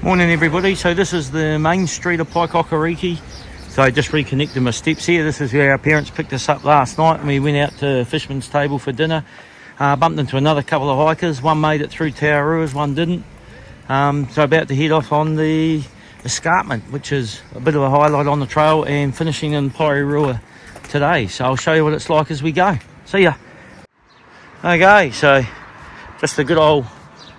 Morning everybody, so this is the main street of Paekakariki. So I just reconnected my steps here. This is where our parents picked us up last night and we went out to Fisherman's Table for dinner. Bumped into another couple of hikers, one made it through Porirua, one didn't. So about to head off on the escarpment, which is a bit of a highlight on the trail, and finishing in Porirua today. So I'll show you what it's like as we go. See ya. Okay, so just a good old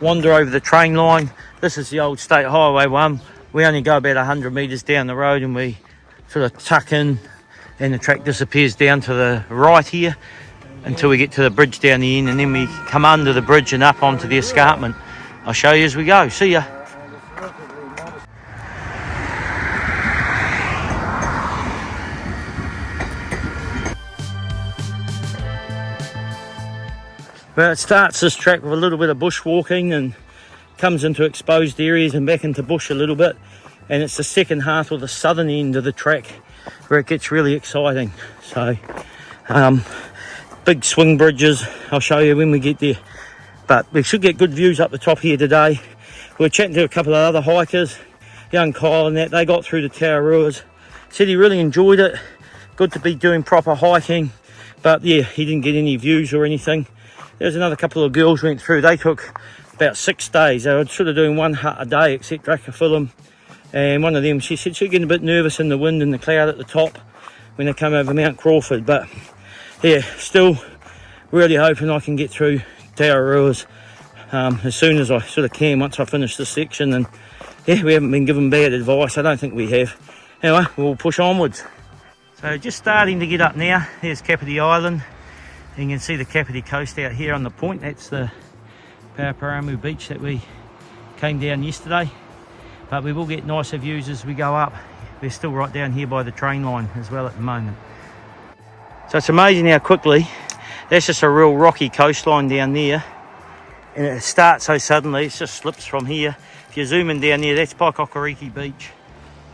wander over the train line. This is the old State Highway 1. We only go about 100 metres down the road and we sort of tuck in and the track disappears down to the right here until we get to the bridge down the end, and then we come under the bridge and up onto the escarpment. I'll show you as we go. See ya. Well, it starts this track with a little bit of bushwalking and comes into exposed areas and back into bush a little bit, and it's the second half or the southern end of the track where it gets really exciting. So big swing bridges, I'll show you when we get there, but we should get good views up the top here today. We're chatting to a couple of other hikers, young Kyle and that, they got through the Porirua, said he really enjoyed it, good to be doing proper hiking, but yeah, he didn't get any views or anything. There's another couple of girls went through, they took about 6 days. They were sort of doing one hut a day except Dracophyllum, and one of them, she said she was getting a bit nervous in the wind and the cloud at the top when they come over Mount Crawford, but yeah, still really hoping I can get through Porirua as soon as I sort of can once I finish this section. And yeah, we haven't been given bad advice, I don't think we have. Anyway, we'll push onwards. So just starting to get up now. There's Kapiti Island. You can see the Kapiti coast out here on the point. That's the Paekakariki beach that we came down yesterday, but we will get nicer views as we go up. We're still right down here by the train line as well at the moment. So it's amazing how quickly, that's just a real rocky coastline down there, and it starts so suddenly, it just slips from here. If you zoom in down there, that's Paekakariki beach,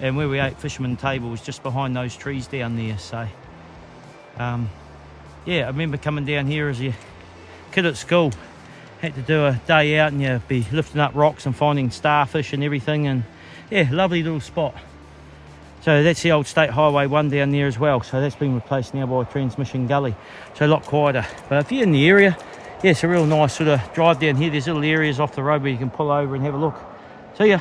and where we ate Fisherman Table was just behind those trees down there. So yeah, I remember coming down here as a kid at school. Had to do a day out and you'd be lifting up rocks and finding starfish and everything, and yeah, lovely little spot. So that's the old State Highway 1 down there as well, so that's been replaced now by a transmission gully, so a lot quieter. But if you're in the area, yeah, it's a real nice sort of drive down here. There's little areas off the road where you can pull over and have a look. See ya.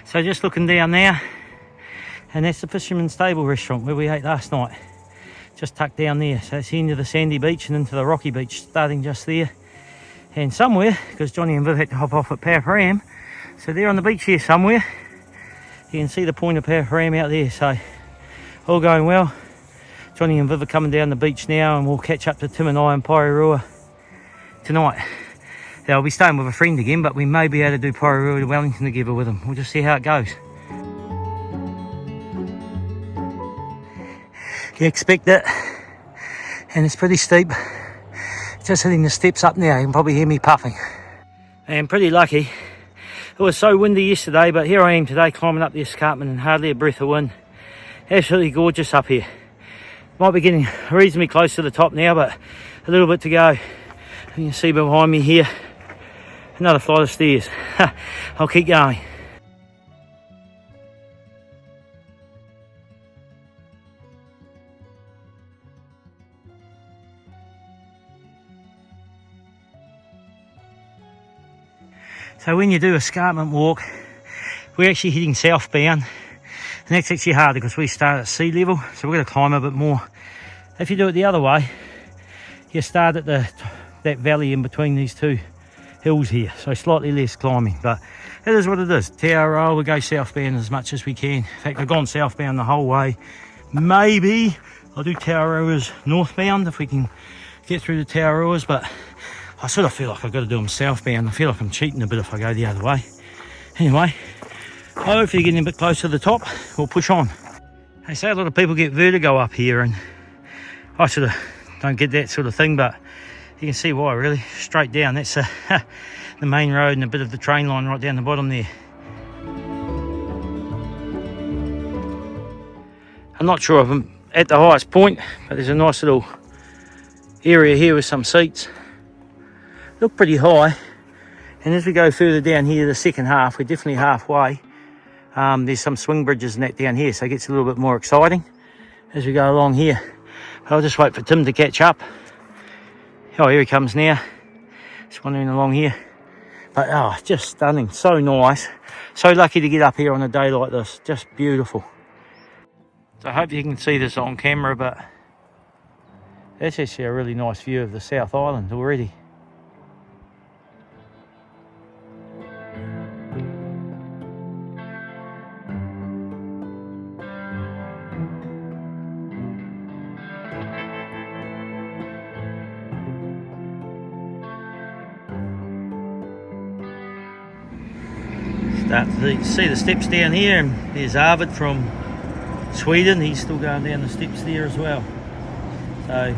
So just looking down now, and that's the Fisherman's Table restaurant where we ate last night, just tucked down there. So it's the end of the sandy beach and into the rocky beach, starting just there. And somewhere, because Johnny and Viv had to hop off at Paekakariki, so they're on the beach here somewhere. You can see the point of Paekakariki out there, so all going well. Johnny and Viv are coming down the beach now, and we'll catch up to Tim and I in Porirua tonight. I'll be staying with a friend again, but we may be able to do Porirua to Wellington together with them. We'll just see how it goes. You expect it, and it's pretty steep. Just hitting the steps up now, you can probably hear me puffing. I'm pretty lucky. It was so windy yesterday, but here I am today climbing up the escarpment and hardly a breath of wind. Absolutely gorgeous up here. Might be getting reasonably close to the top now, but a little bit to go. You can see behind me here, another flight of stairs. I'll keep going. So when you do a escarpment walk, we're actually heading southbound, and that's actually harder because we start at sea level, so we're going to climb a bit more. If you do it the other way, you start at that valley in between these two hills here, so slightly less climbing, but it is what it is. Tauro, we go southbound as much as we can. In fact, I've gone southbound the whole way. Maybe I'll do Tauroas northbound if we can get through the Tauroas, but I sort of feel like I've got to do them southbound. I feel like I'm cheating a bit if I go the other way. Anyway, hopefully getting a bit closer to the top, we'll push on. They say a lot of people get vertigo up here, and I sort of don't get that sort of thing, but you can see why really. Straight down, that's the main road and a bit of the train line right down the bottom there. I'm not sure if at the highest point, but there's a nice little area here with some seats. Look pretty high, and as we go further down here, the second half, we're definitely halfway. There's some swing bridges and that down here, so it gets a little bit more exciting as we go along here. I'll just wait for Tim to catch up. Oh, here he comes now. Just wandering along here. But oh, just stunning, so nice. So lucky to get up here on a day like this, just beautiful. So I hope you can see this on camera, but that's actually a really nice view of the South Island already. Start to see the steps down here, and there's Arvid from Sweden. He's still going down the steps there as well. So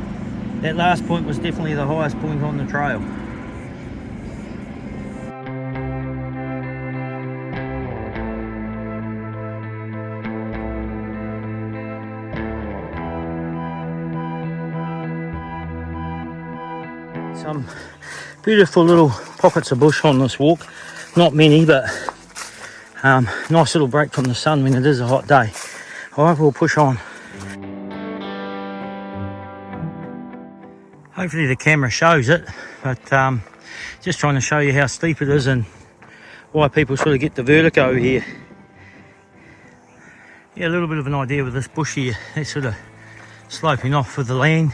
that last point was definitely the highest point on the trail. Some beautiful little pockets of bush on this walk. Not many, but nice little break from the sun when it is a hot day. Alright, we'll push on. Hopefully the camera shows it, but just trying to show you how steep it is and why people sort of get the vertigo here. Yeah, a little bit of an idea with this bush here. It's sort of sloping off with the land.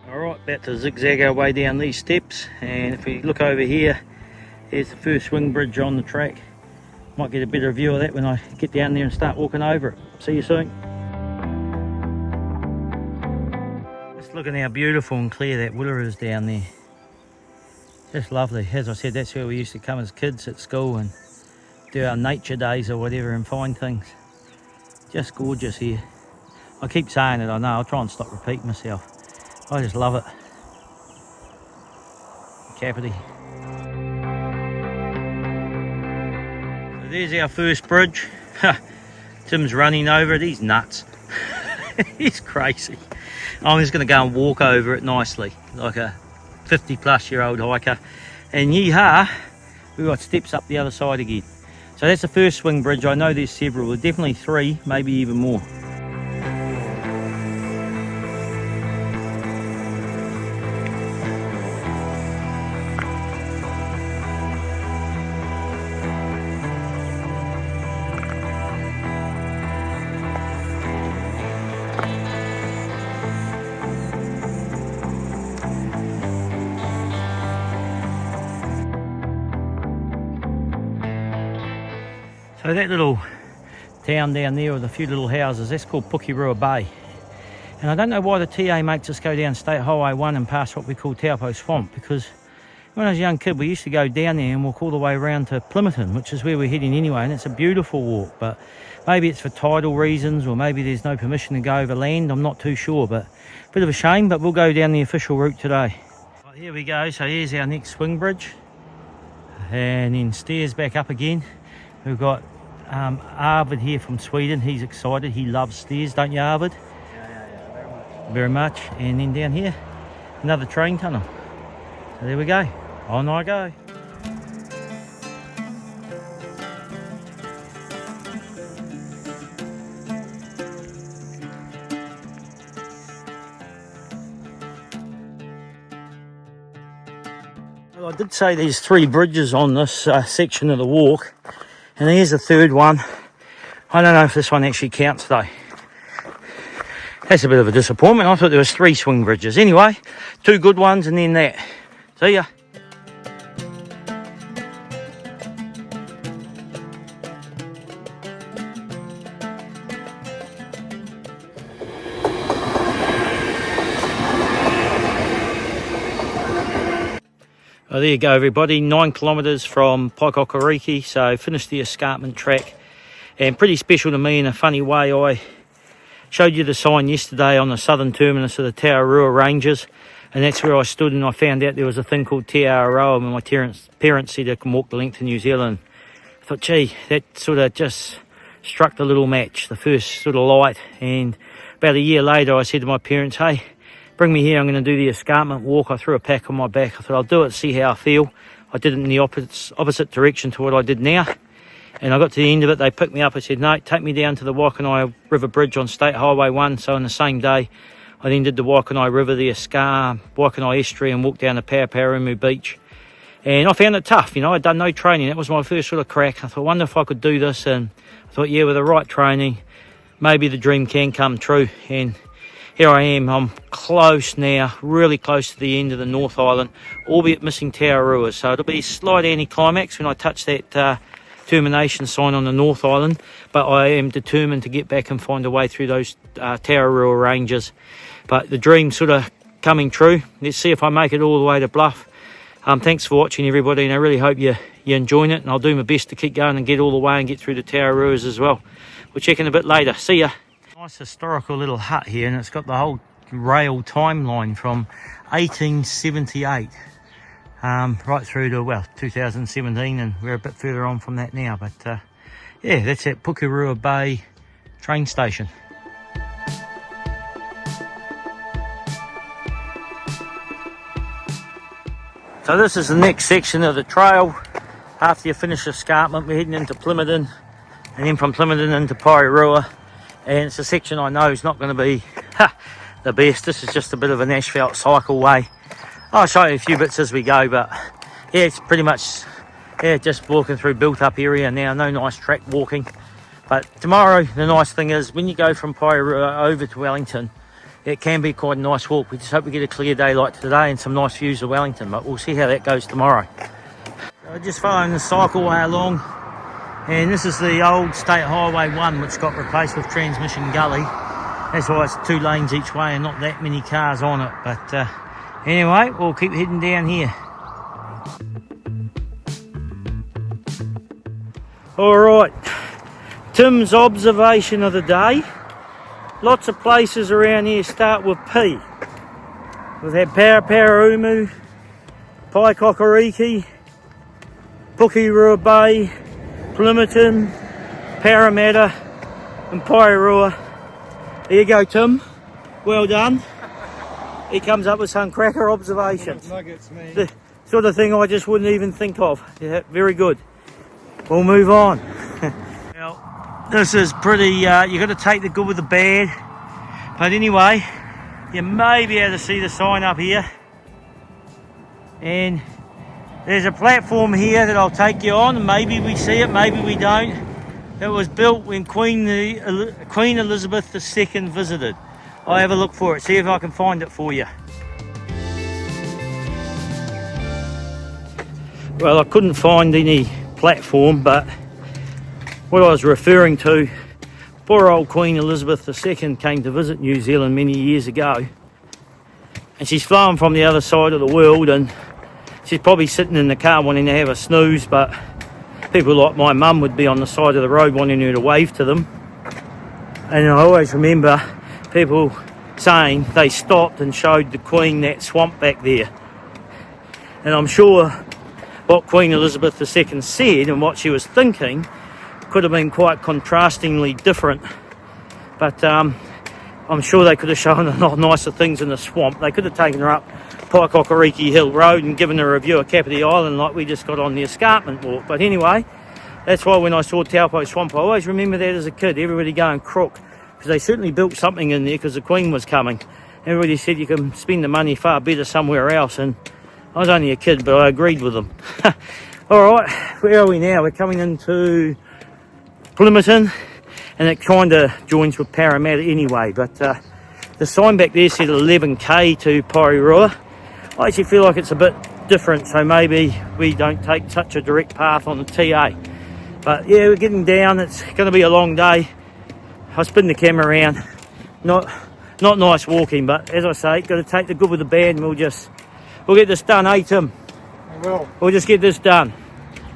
Alright, about to zigzag our way down these steps, and if we look over here, there's the first swing bridge on the track. Might get a better view of that when I get down there and start walking over it. See you soon. Just looking how beautiful and clear that Willa is down there. Just lovely. As I said, that's where we used to come as kids at school and do our nature days or whatever and find things. Just gorgeous here. I keep saying it, I know, I'll try and stop repeating myself. I just love it. Kapiti. There's our first bridge. Tim's running over it. He's nuts. He's crazy. I'm just going to go and walk over it nicely, like a 50-plus-year-old hiker. And yeehaw, we've got steps up the other side again. So that's the first swing bridge. I know there's several. There's definitely 3, maybe even more. So that little town down there with a few little houses, that's called Porirua Bay. And I don't know why the TA makes us go down State Highway 1 and past what we call Taupo Swamp, because when I was a young kid we used to go down there and walk all the way around to Plympton, which is where we're heading anyway, and it's a beautiful walk, but maybe it's for tidal reasons or maybe there's no permission to go over land, I'm not too sure, but a bit of a shame, but we'll go down the official route today. Right, here we go, so here's our next swing bridge, and then stairs back up again. We've got Arvid here from Sweden. He's excited. He loves stairs, don't you, Arvid? Yeah, very much. And then down here, another train tunnel. So there we go. On I go. Well, I did say there's 3 bridges on this section of the walk. And here's the third one. I don't know if this one actually counts though. That's a bit of a disappointment. I thought there was 3 swing bridges. Anyway, 2 good ones and then that. See ya. Oh, there you go everybody, 9 kilometres from Paekakariki, so finished the escarpment track, and pretty special to me in a funny way. I showed you the sign yesterday on the southern terminus of the Porirua Ranges, and that's where I stood and I found out there was a thing called Te Aroa, and my parents said I can walk the length of New Zealand. I thought, gee, that sort of just struck the little match, the first sort of light. And about a year later I said to my parents, hey, bring me here, I'm going to do the escarpment walk. I threw a pack on my back. I thought I'll do it, see how I feel. I did it in the opposite direction to what I did now. And I got to the end of it, they picked me up. I said, no, take me down to the Waikanae River Bridge on State Highway 1. So on the same day, I then did the Waikanae River, the Waikanae Estuary, and walked down to Paekakariki Beach. And I found it tough, you know, I'd done no training. That was my first sort of crack. I thought, wonder if I could do this. And I thought, yeah, with the right training, maybe the dream can come true. And here I am, I'm close now, really close to the end of the North Island, albeit missing Taurua. So it'll be a slight anticlimax when I touch that termination sign on the North Island, but I am determined to get back and find a way through those Taurua ranges. But the dream's sort of coming true. Let's see if I make it all the way to Bluff. Thanks for watching, everybody, and I really hope you're enjoying it, and I'll do my best to keep going and get all the way and get through the Tauruas as well. We'll check in a bit later. See ya. Nice historical little hut here, and it's got the whole rail timeline from 1878 right through to, well, 2017, and we're a bit further on from that now. But yeah, that's at Porirua Bay train station. So this is the next section of the trail. After you finish the escarpment, we're heading into Plimmerton, and then from Plimmerton into Porirua. And it's a section I know is not going to be the best. This is just a bit of an asphalt cycle way. I'll show you a few bits as we go, but yeah, it's pretty much just walking through built up area now. No nice track walking. But tomorrow, the nice thing is when you go from Porirua over to Wellington, it can be quite a nice walk. We just hope we get a clear day like today and some nice views of Wellington, but we'll see how that goes tomorrow. So just following the cycleway along, and this is the old State Highway 1 which got replaced with Transmission Gully. That's why it's 2 lanes each way and not that many cars on it. But anyway, we'll keep heading down here. Alright, Tim's observation of the day. Lots of places around here start with P. We've had Paekakariki, Paekakariki, Porirua Bay, Plimmerton, Parramatta and Porirua. There you go, Tim. Well done. He comes up with some cracker observations. Nuggets, man. The sort of thing I just wouldn't even think of. Yeah, very good. We'll move on. Now, this is pretty, you got to take the good with the bad. But anyway, you may be able to see the sign up here. And there's a platform here that I'll take you on. Maybe we see it, maybe we don't. It was built when Queen Elizabeth II visited. I'll have a look for it, see if I can find it for you. Well, I couldn't find any platform, but what I was referring to, poor old Queen Elizabeth II came to visit New Zealand many years ago, and she's flown from the other side of the world, and she's probably sitting in the car wanting to have a snooze, but people like my mum would be on the side of the road wanting her to wave to them. And I always remember people saying they stopped and showed the Queen that swamp back there. And I'm sure what Queen Elizabeth II said and what she was thinking could have been quite contrastingly different. But I'm sure they could have shown a lot nicer things in the swamp. They could have taken her up Paekakariki Hill Road and given her a view of Kapiti Island like we just got on the escarpment walk. But anyway, that's why when I saw Taupo Swamp, I always remember that as a kid, everybody going crook, because they certainly built something in there because the Queen was coming. Everybody said you can spend the money far better somewhere else, and I was only a kid, but I agreed with them. Alright, where are we now? We're coming into Plimmerton, and it kind of joins with Parramatta anyway, but the sign back there said 11k to Porirua. I actually feel like it's a bit different, so maybe we don't take such a direct path on the TA. But yeah, we're getting down. It's going to be a long day. I'll spin the camera around. Not nice walking, but as I say, got to take the good with the bad, and we'll get this done, eh, Tim? We'll just get this done.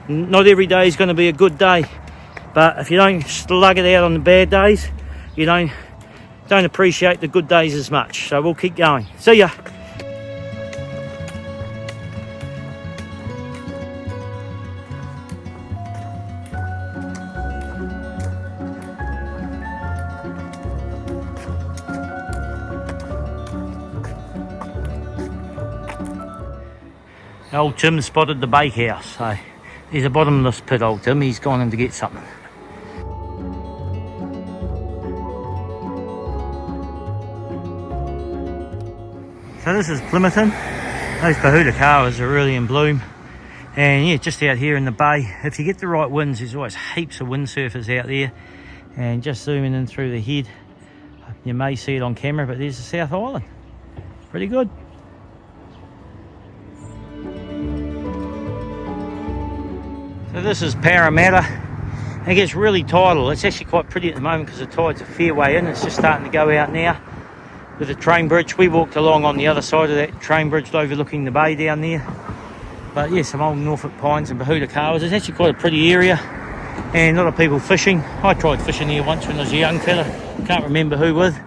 Not every day is going to be a good day, but if you don't slug it out on the bad days, you don't appreciate the good days as much. So we'll keep going. See ya. Old Tim spotted the bakehouse, so he's a bottomless pit, old Tim. He's gone in to get something. So this is Plymonton. Those Paekakariki are really in bloom. And yeah, just out here in the bay, if you get the right winds, there's always heaps of windsurfers out there. And just zooming in through the head, you may see it on camera, but there's the South Island. Pretty good. So this is Parramatta. It gets really tidal. It's actually quite pretty at the moment because the tide's a fair way in. It's just starting to go out now with the train bridge. We walked along on the other side of that train bridge overlooking the bay down there. But yeah, some old Norfolk pines and Paekakariki. It's actually quite a pretty area and a lot of people fishing. I tried fishing here once when I was a young fella. Can't remember who with.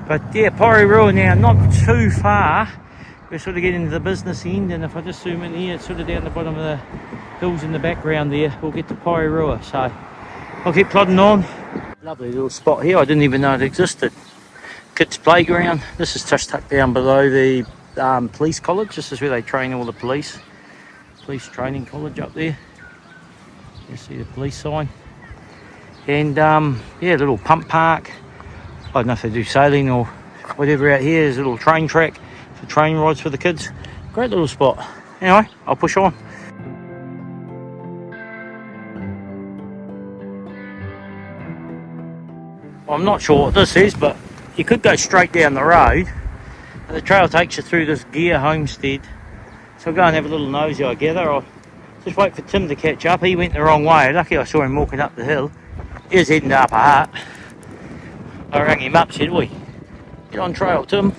But yeah, Porirua now, not too far. We're sort of getting to the business end, and if I just zoom in here, it's sort of down the bottom of the hills in the background there. We'll get to Porirua, so I'll keep plodding on. Lovely little spot here. I didn't even know it existed. Kids' playground. This is just tucked down below the police college. This is where they train all the police. Police training college up there. You see the police sign. And yeah, little pump park. I don't know if they do sailing or whatever out here. There's a little train track for train rides for the kids. Great little spot. Anyway, I'll push on. Well, I'm not sure what this is, but you could go straight down the road and the trail takes you through this gear homestead. So I'll go and have a little nosy, I gather. I'll just wait for Tim to catch up. He went the wrong way. Lucky I saw him walking up the hill. He was heading to Upper Hart. I rang him up, said, "Oi, get on trail, Tim."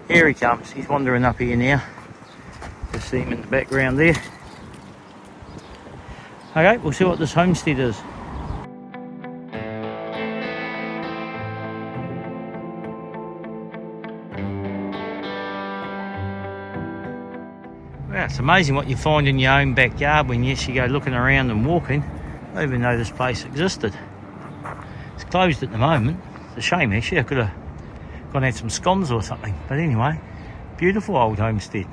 Here he comes. He's wandering up here now. Just see him in the background there. Okay, we'll see what this homestead is. Well, it's amazing what you find in your own backyard when you go looking around and walking. I didn't even know this place existed. It's closed at the moment. It's a shame actually. I could have gone and had some scones or something. But anyway, beautiful old homestead.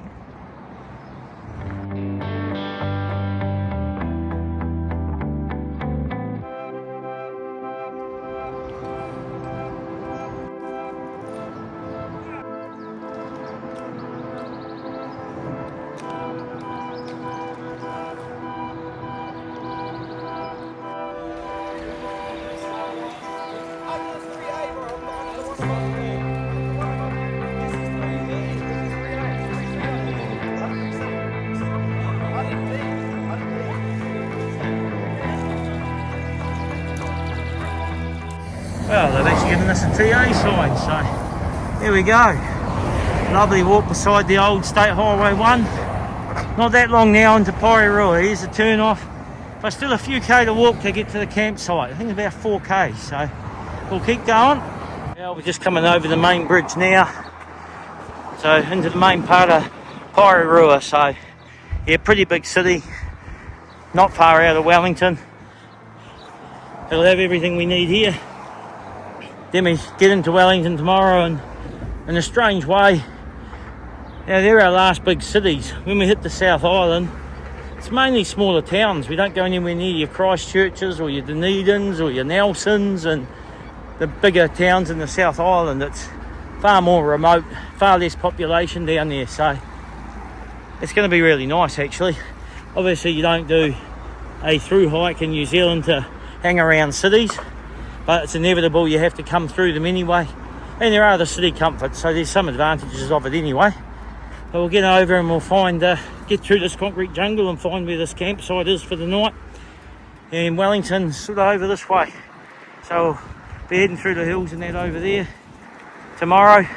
Well, they've actually given us a TA sign, so here we go. Lovely walk beside the old State Highway 1. Not that long now into Porirua. Here's the turn off, but still a few K to walk to get to the campsite. I think it's about 4K, so we'll keep going. Now we're just coming over the main bridge now, so into the main part of Porirua. So yeah, pretty big city, not far out of Wellington. It'll have everything we need here. Then we get into Wellington tomorrow, and in a strange way, now they're our last big cities. When we hit the South Island, it's mainly smaller towns. We don't go anywhere near your Christchurches or your Dunedins or your Nelsons and the bigger towns in the South Island. It's far more remote, far less population down there, so it's going to be really nice actually. Obviously you don't do a through hike in New Zealand to hang around cities, but it's inevitable you have to come through them anyway, and there are the city comforts, so there's some advantages of it anyway. But we'll get over and we'll find get through this concrete jungle and find where this campsite is for the night. And Wellington's sort of over this way, so we'll be heading through the hills and that over there tomorrow.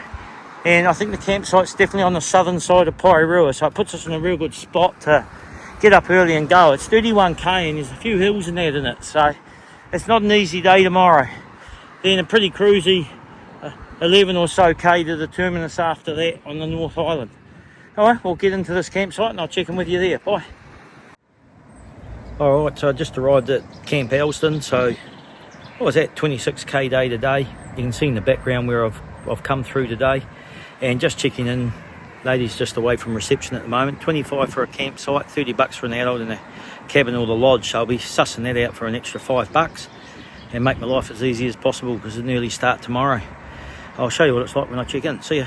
And I think the campsite's definitely on the southern side of Porirua, so it puts us in a real good spot to get up early and go. It's 31k and there's a few hills and that in it, so it's not an easy day tomorrow. Then a pretty cruisy 11 or so K to the terminus after that on the North Island. Alright, we'll get into this campsite and I'll check in with you there. Bye. Alright, so I just arrived at Camp Elston, so what was that, 26k day today. You can see in the background where I've come through today, and just checking in Lady's just away from reception at the moment. 25 for a campsite, 30 bucks for an adult in a cabin or the lodge. So I'll be sussing that out for an extra $5 and make my life as easy as possible because it's an early start tomorrow. I'll show you what it's like when I check in. See ya.